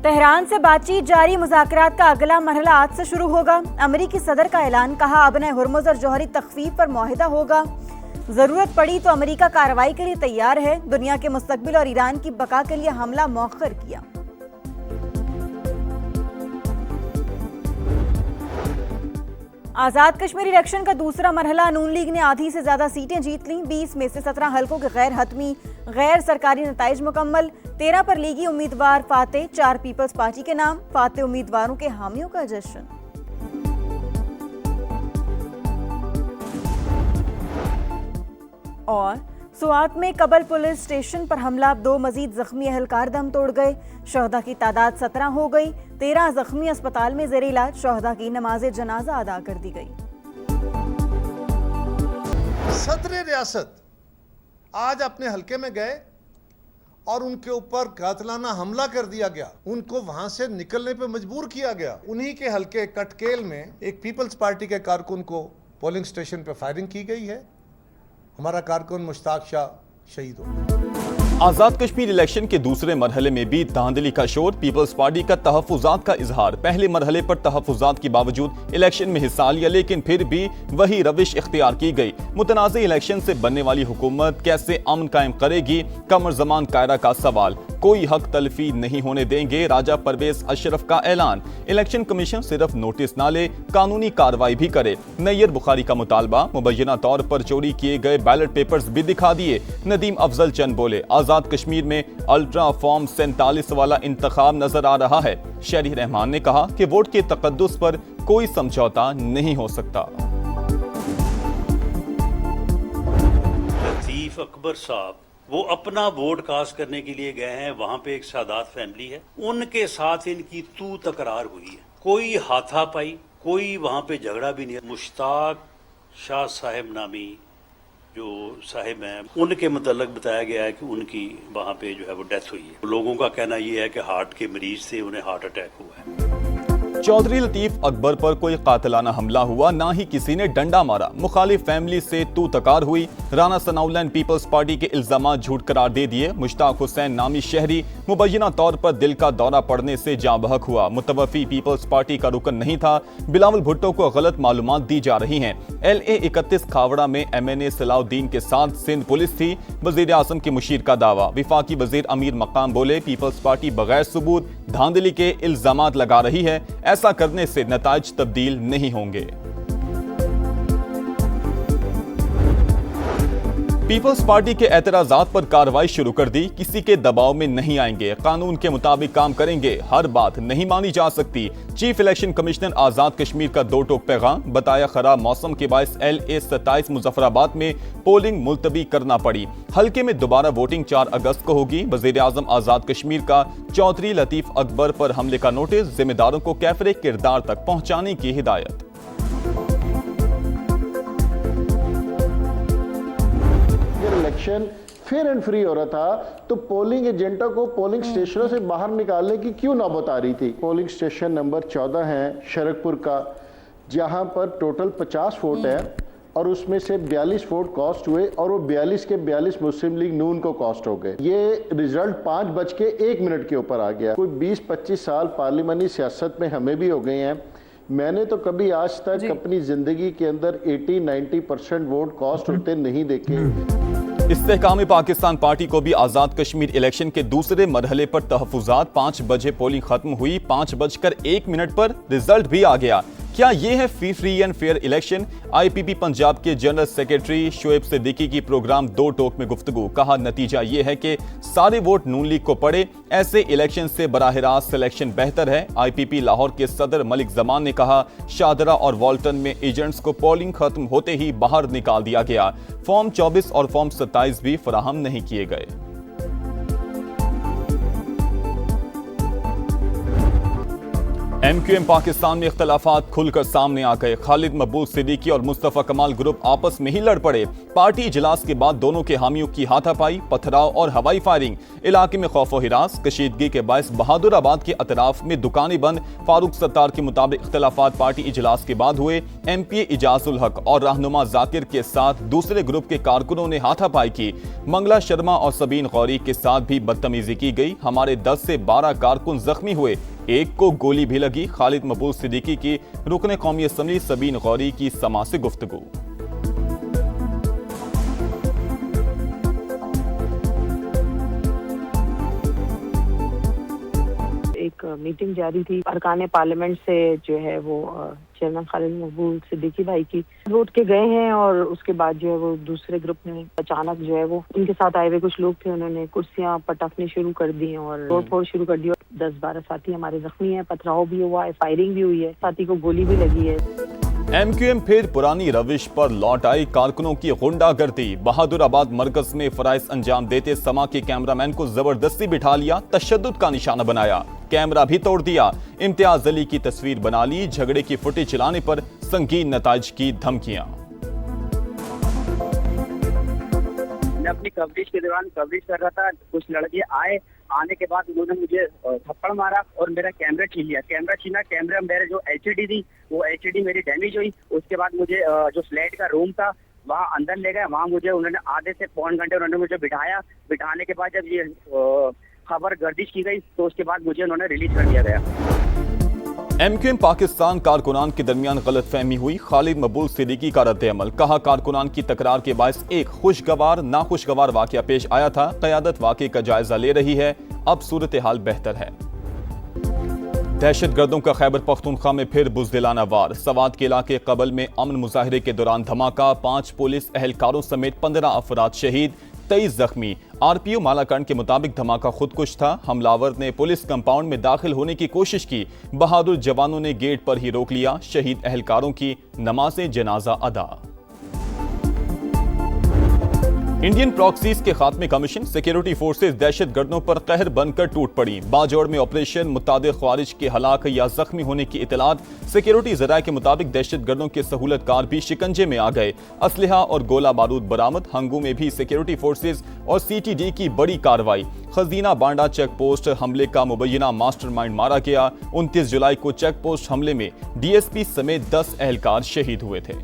Tehran से बातचीत जारी, मुज़ाकरात का अगला मरहला आज से शुरू होगा। अमेरिकी सदर का ऐलान, कहा अब हुर्मुज़ और जौहरी तख्फीफ पर मुआहिदा होगा। जरूरत पड़ी तो अमेरिका कार्रवाई के लिए तैयार है। दुनिया के मुस्तकबिल और ईरान की बका के लिए हमला मौखर किया। आजाद कश्मीर इलेक्शन का दूसरा मरहला, नून लीग ने आधी से ज्यादा सीटें जीत लीं। 20 में से 17 हलकों के गैर हतमी गैर सरकारी नताइज मुकम्मल। 13 पर लीगी उम्मीदवार फाते, 4 पीपल्स पार्टी के नाम। फाते उम्मीदवारों के हामियों का जश्न। और सुआत में कबल पुलिस स्टेशन पर हमला, 2 मजीद जख्मी अहलकार दम तोड़ गए। शहदा की तादाद 17 हो गई। 13 जख्मी अस्पताल में जेर इलाज। शहदा की नमाज जनाजा अदा कर दी गई। सदर रियासत आज अपने हलके में गए और उनके ऊपर कातिलाना हमला कर दिया गया। उनको वहां से निकलने पर मजबूर किया गया। उन्हीं के हलके कटकेल में एक पीपल्स पार्टी के कारकुन को पोलिंग स्टेशन पर फायरिंग की गई है। हमारा कारकुन मुश्ताक शाह शहीद हो। आजाद कश्मीर इलेक्शन के दूसरे मरहले में भी धांधली का शोर, पीपल्स पार्टी का तहफ्फुजात का इजहार। पहले मरहले पर तहफ्फुजात के बावजूद इलेक्शन में हिस्सा लिया, लेकिन फिर भी वही रविश इख्तियार की गई। मुतनाज़ इलेक्शन से बनने वाली हुकूमत कैसे अमन कायम करेगी, कमर जमान कायरा का सवाल। कोई हक तलफी नहीं होने देंगे, राजा परवेज अशरफ का ऐलान। इलेक्शन कमीशन सिर्फ नोटिस ना ले, कानूनी कार्रवाई भी करे। नैयर बुखारी का मुतालबा, मुबैना तौर पर चोरी किए गए बैलेट पेपर्स भी दिखा दिए। नदीम अफजल चंद बोले, आजाद कश्मीर में अल्ट्रा फॉर्म 47 वाला इंतखाब नजर आ रहा है। शहरी रहमान ने कहा कि वोट के तकद्दुस पर कोई समझौता नहीं हो सकता। लतीफ अकबर साहब वो अपना वोट कास्ट करने के लिए गए हैं। वहां पे एक सादात फैमिली है, उनके साथ इनकी तू तकरार हुई है। कोई हाथापाई, कोई वहां पे झगड़ा भी नहीं है। मुश्ताक शाह साहब नामी जो साहिब हैं, उनके मतलब बताया गया है कि उनकी वहाँ पे जो है वो डेथ हुई है। लोगों का कहना ये है कि हार्ट के मरीज थे, उन्हें हार्ट अटैक हुआ है। चौधरी लतीफ अकबर पर कोई कातिलाना हमला हुआ, ना ही किसी ने डंडा मारा। मुखालिफ फैमिली से तू तकार हुई। राना सनाउल्लाह पीपल्स पार्टी के इल्जामात झूठ करार दे दिए। मुश्ताक हुसैन नामी शहरी मुबैना तौर पर दिल का दौरा पड़ने से जाँ बहक हुआ। मुतवफ़ी पीपल्स पार्टी का रुकन नहीं था। बिलावल भुट्टो को गलत मालूमात दी जा रही हैं। LA 31 खावड़ा में MNA सलाउद्दीन के साथ सिंध पुलिस थी। वजीर आजम के मुशीर का दावा। विफाकी वजीर अमीर मकाम बोले, पीपल्स पार्टी बगैर सबूत धांधली के इल्जामात लगा रही है। ऐसा करने से नताइज तब्दील नहीं होंगे। पीपल्स पार्टी के एतराजात पर कार्रवाई शुरू कर दी। किसी के दबाव में नहीं आएंगे, कानून के मुताबिक काम करेंगे। हर बात नहीं मानी जा सकती। चीफ इलेक्शन कमिश्नर आजाद कश्मीर का 2 टोक पैगाम। बताया खराब मौसम के बायस LA 27 मुजफ्फराबाद में पोलिंग मुलतवी करना पड़ी। हल्के में दोबारा वोटिंग 4 अगस्त को होगी। वजीर आजम आजाद कश्मीर का चौधरी लतीफ अकबर पर हमले का नोटिस। जिम्मेदारों को कैफरे किरदार तक पहुंचाने की हिदायत। इलेक्शन फेयर एंड फ्री हो रहा था तो पोलिंग एजेंटों को पोलिंग स्टेशनों से बाहर निकालने की क्यों नौबत आ रही थी। पोलिंग स्टेशन नंबर 14 है शरकपुर का, जहां पर टोटल 50 वोट है और उसमें से 42 वोट कॉस्ट हुए और वो 42 के 42 मुस्लिम लीग नून को कॉस्ट हो गए। ये रिजल्ट 5:01 के ऊपर आ गया। कोई 20-25 साल पार्लिमानी सियासत में हमें भी हो गए हैं। मैंने तो कभी आज तक अपनी जिंदगी के अंदर 80-90% वोट कॉस्ट होते नहीं देखे। इस्तेहकाम पाकिस्तान पार्टी को भी आजाद कश्मीर इलेक्शन के दूसरे मरहले पर तहफुजात। 5 बजे पोलिंग खत्म हुई। 5:01 पर रिजल्ट भी आ गया। क्या ये है free and fair election? IPP Punjab के जनरल सेक्रेटरी शोएब सिद्दीकी की प्रोग्राम 2 टोक में गुफ्तगू। कहा, नतीजा ये है कि सारे वोट नून लीग को पड़े। ऐसे इलेक्शन से बराह रास्त सिलेक्शन बेहतर है। IPP लाहौर के सदर मलिक जमान ने कहा, शादरा और वॉल्टन में एजेंट्स को पोलिंग खत्म होते ही बाहर निकाल दिया गया। फॉर्म 24 और फॉर्म 27 भी फराहम नहीं किए गए। MQM पाकिस्तान में इख्तलाफात खुलकर सामने आ गए। खालिद मकबूल सिद्दीकी और मुस्तफा कमाल ग्रुप आपस में ही लड़ पड़े। पार्टी इजलास के बाद दोनों के हामियों की हाथापाई, पथराव और हवाई फायरिंग। इलाके में खौफ व हिरास, कशीदगी के बायस बहादुराबाद के अतराफ में दुकानें बंद। फारूक सत्तार के मुताबिक इख्तलाफात पार्टी इजलास के बाद हुए। MPA इजाजुल हक और रहनुमा जाकिर के साथ दूसरे ग्रुप के कारकुनों ने हाथापाई की। मंगला शर्मा और सबीन गौरी के साथ भी बदतमीजी की गई। हमारे 10 से 12 कारकुन जख्मी हुए, एक को गोली भी लगी। खालिद मकबूल सिद्दीकी की रुकने कौमी असम्बली सबीन गौरी की समा से गुफ्तगू। एक मीटिंग जारी थी अरकान पार्लियामेंट से, जो है वो चेयरमैन खालिद मकबूल सिद्दीकी भाई की लौट के गए हैं और उसके बाद जो है वो दूसरे ग्रुप ने अचानक जो है वो उनके साथ आए हुए कुछ लोग थे, उन्होंने कुर्सियां पटकनी शुरू कर दी और तोड़ फोड़ शुरू कर दी। 10-12 साथी हमारे जख्मी हैं, पथराव भी हुआ है, फायरिंग भी हुई है, साथी को गोली भी लगी है। MQM फिर पुरानी रविश पर लौट आई। कारकुनों की गुंडागर्दी। बहादुराबाद मरकज में फराइज अंजाम देते समा के कैमरामैन को जबरदस्ती बिठा लिया, तशद्दुद का निशाना बनाया, कैमरा भी तोड़ दिया। इम्तियाज अली की तस्वीर बना ली। झगड़े की फुटेज चलाने पर संगीन नताइज की धमकियां। मैं अपनी कवरेज के दौरान कवरेज कर रहा था, कुछ लड़के आने के बाद उन्होंने मुझे थप्पड़ मारा और मेरा कैमरा छीन लिया। कैमरा छीना, कैमरा मेरे जो HDD थी वो HDD मेरी डैमेज हुई। उसके बाद मुझे जो फ्लैट का रूम था वहाँ अंदर ले गए। वहाँ मुझे उन्होंने आधे से पौन घंटे उन्होंने मुझे बिठाया। बिठाने के बाद जब ये खबर गर्दिश की गई तो उसके बाद मुझे उन्होंने रिलीज कर दिया गया। MQM पाकिस्तान कारकुनान के दरमियान गलतफहमी हुई। खालिद मकबूल सिद्दीकी का रद्द-ए-अमल। कहा, कारकुनान की तकरार के बायस एक खुशगवार नाखुशगवार वाकया पेश आया था। क़यादत वाक़े का जायजा ले रही है, अब सूरत हाल बेहतर है। दहशतगर्दों का खैबर पख्तूनख्वा में फिर बुज़दिलाना वार। सवात के इलाके कबल में अमन मुजाहिरे के दौरान धमाका। 5 पुलिस एहलकारों समेत 15 अफराद शहीद, 23 जख्मी। RPO मालाकंड के मुताबिक धमाका खुदकुश था। हमलावर ने पुलिस कंपाउंड में दाखिल होने की कोशिश की। बहादुर जवानों ने गेट पर ही रोक लिया। शहीद एहलकारों की नमाज़े जनाजा अदा। इंडियन प्रॉक्सीज के खात्मे का मिशन। सिक्योरिटी फोर्सेज दहशतगर्दों पर कहर बनकर टूट पड़ी। बाजौड़ में ऑपरेशन, मुतादिद ख्वारिज के हलाक या जख्मी होने की इतलात। सिक्योरिटी जराये के मुताबिक दहशतगर्दों के सहूलतकार भी शिकंजे में आ गए। असलहा और गोला बारूद बरामद। हंगू में भी सिक्योरिटी फोर्सेज और CTD की बड़ी कार्रवाई। खजीना बांडा चेक पोस्ट हमले का मुबैना मास्टरमाइंड मारा गया। 29 जुलाई को चेक पोस्ट हमले में DSP समेत 10 एहलकार शहीद हुए थे।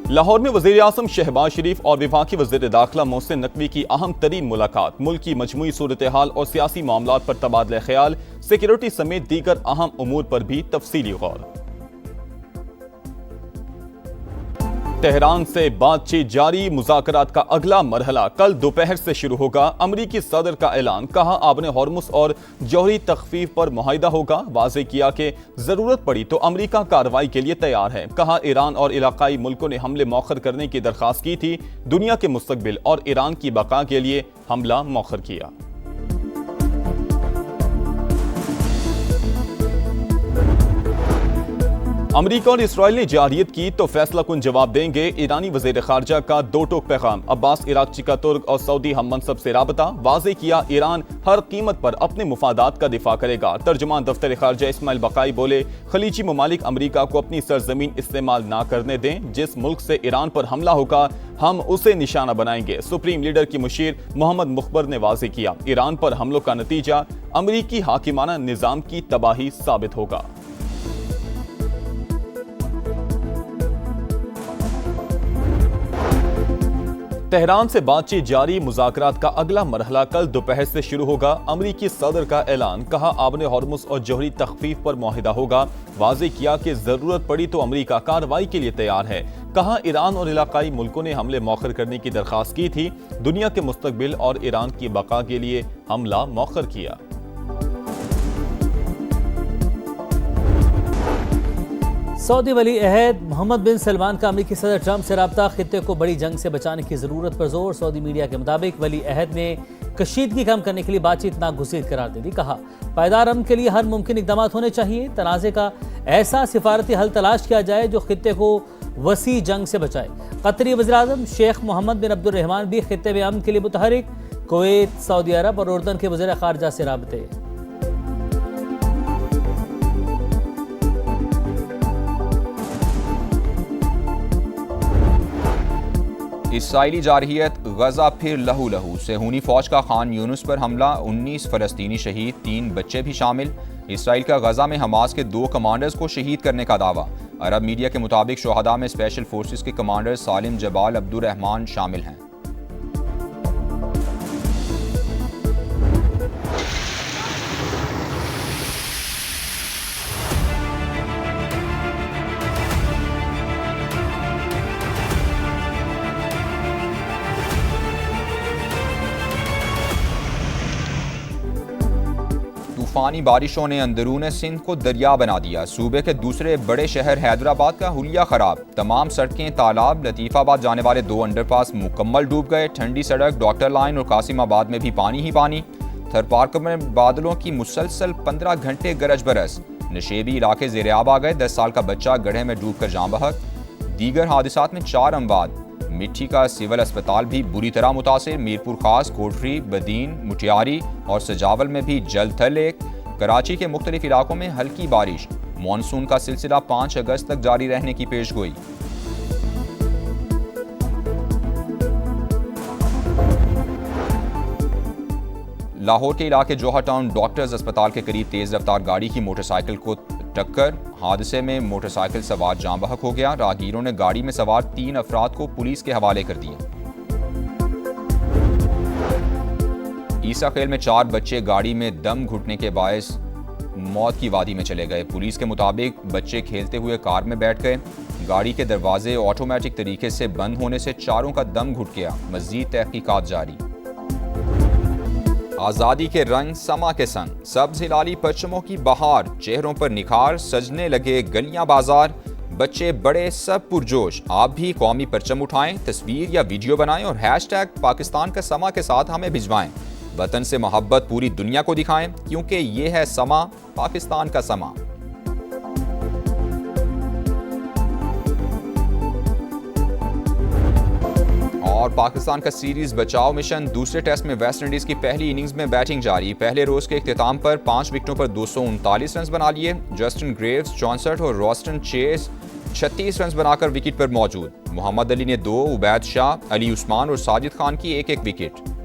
लाहौर में वज़ीर आज़म शहबाज शरीफ और विफाकी वज़ीर दाखिला मोहसिन नकवी की अहम तरीन मुलाकात। मुल्क की मजमूई सूरत हाल और सियासी मामलात पर तबादला ख्याल। सिक्योरिटी समेत दीगर अहम उमूर पर भी तफसीली गौर। तेहरान से बातचीत जारी। मुज़ाकरात का अगला मरहला कल दोपहर से शुरू होगा। अमरीकी सदर का ऐलान। कहा, आबने हॉर्मुज़ और जौहरी तख्फीफ पर मुआहिदा होगा। वाज़े किया कि जरूरत पड़ी तो अमरीका कार्रवाई के लिए तैयार है। कहा, ईरान और इलाकाई मुल्कों ने हमले मौखर करने की दरख्वास्त की थी। दुनिया के मुस्तकबिल और ईरान की बका के लिए हमला मौखर किया। अमरीका और इसराइल ने जारियत की तो फैसला कुन जवाब देंगे। ईरानी वज़ीर ख़ारजा का दो टोक पैगाम। अब्बास इराक़ची का तुर्क और सऊदी हम मनसब से राबता। वाज़े किया, ईरान हर कीमत पर अपने मुफादात का दिफा करेगा। तर्जुमान दफ्तर ख़ारजा इस्माइल बकाई बोले, खलीजी ममालिक अमरीका को अपनी सरजमीन इस्तेमाल ना करने दें। जिस मुल्क से ईरान पर हमला होगा हम उसे निशाना बनाएंगे। सुप्रीम लीडर की मुशीर मोहम्मद मुखबर ने वाज़े किया, ईरान पर हमलों का नतीजा अमरीकी हाकिमाना निज़ाम की तबाही साबित होगा। तेहरान से बातचीत जारी। मुज़ाकरात का अगला मरहला कल दोपहर से शुरू होगा। अमरीकी सदर का ऐलान। कहा, आबने हॉर्मुज़ और जौहरी तख्फीफ पर मुआहिदा होगा। वाज़े किया कि जरूरत पड़ी तो अमरीका कार्रवाई के लिए तैयार है। कहा, ईरान और इलाकाई मुल्कों ने हमले मौखर करने की दरख्वास्त की थी। दुनिया के मुस्तकबिल और ईरान की बका के लिए हमला मौखर किया। सऊदी वली अहद मोहम्मद बिन सलमान का अमेरिकी सदर ट्रंप से रब्ता। खित्ते को बड़ी जंग से बचाने की जरूरत पर जोर। सऊदी मीडिया के मुताबिक वली अहद ने कशीदगी कम करने के लिए बातचीत नागुज़ीर करार दे दी। कहा, पायदार अमन के लिए हर मुमकिन इकदाम होने चाहिए। तनाज़े का ऐसा सिफारती हल तलाश किया जाए जो खित्ते को वसी जंग से बचाए। कतरी वज़ीर-ए-आज़म शेख मोहम्मद बिन अब्दुर्रहमान भी खित्ते में अमन के लिए मुतहरिक। कुवैत, सऊदी अरब और उर्दन के वज़ीर ख़ारिजा से राबते। इसराइली जारहियत गजा फिर लहू लहू। सेहूनी फौज का खान यूनुस पर हमला, 19 फ़लस्तीनी शहीद, 3 बच्चे भी शामिल। इसराइल का गजा में हमास के 2 कमांडर्स को शहीद करने का दावा। अरब मीडिया के मुताबिक शोहदा में स्पेशल फोर्सेस के कमांडर सालिम जबाल अब्दुर्रहमान शामिल हैं। तूफानी बारिशों ने अंदरून सिंध को दरिया बना दिया। सूबे के दूसरे बड़े शहर हैदराबाद का हुलिया खराब, तमाम सड़कें तालाब। लतीफ़ाबाद जाने वाले 2 अंडरपास मुकम्मल डूब गए। ठंडी सड़क, डॉक्टर लाइन और कासिमाबाद में भी पानी ही पानी। थरपारकर में बादलों की मुसलसल 15 घंटे गरज बरस। नशेबी इलाके ज़ेर-ए-आब आ गए। 10 साल का बच्चा गड्ढे में डूब कर जान बहक। दीगर हादसात में 4 अमवात। मिट्टी का सिविल अस्पताल भी बुरी तरह मुतासिर। मीरपुर खास, कोटरी, बदीन, मुटियारी और सजावल में भी जल थल एक। कराची के मुख्तलिफ इलाकों में हल्की बारिश। मानसून का सिलसिला 5 अगस्त तक जारी रहने की पेशगोई। लाहौर के इलाके जोहा टाउन डॉक्टर्स अस्पताल के करीब तेज रफ्तार गाड़ी की मोटरसाइकिल को टक्कर। हादसे में मोटरसाइकिल सवार जान बहक हो गया। राहगीरों ने गाड़ी में सवार 3 अफराद को पुलिस के हवाले कर दिया। ईसा खेल में 4 बच्चे गाड़ी में दम घुटने के बायस मौत की वादी में चले गए। पुलिस के मुताबिक बच्चे खेलते हुए कार में बैठ गए। गाड़ी के दरवाजे ऑटोमेटिक तरीके से बंद होने से चारों का दम घुट गया। मज़ीद तहकीकात जारी। आज़ादी के रंग समा के संग, सब्ज़ हिलाली परचमों की बहार। चेहरों पर निखार, सजने लगे गलियां बाजार। बच्चे बड़े सब पुरजोश। आप भी कौमी परचम उठाएं, तस्वीर या वीडियो बनाएं और हैशटैग पाकिस्तान का समा के साथ हमें भिजवाएं। वतन से मोहब्बत पूरी दुनिया को दिखाएं, क्योंकि ये है समा, पाकिस्तान का समा। और पाकिस्तान का सीरीज बचाओ मिशन। दूसरे टेस्ट में वेस्ट इंडीज की पहली इनिंग्स में बैटिंग जारी। पहले रोज के इख्तिताम पर 5 विकेटों पर 239 रन बना लिए। जस्टिन ग्रेव्स 64 और रॉस्टन चेस 36 रन बनाकर विकेट पर मौजूद। मोहम्मद अली ने 2, उबैद शाह, अली उस्मान और साजिद खान की 1-1 विकेट।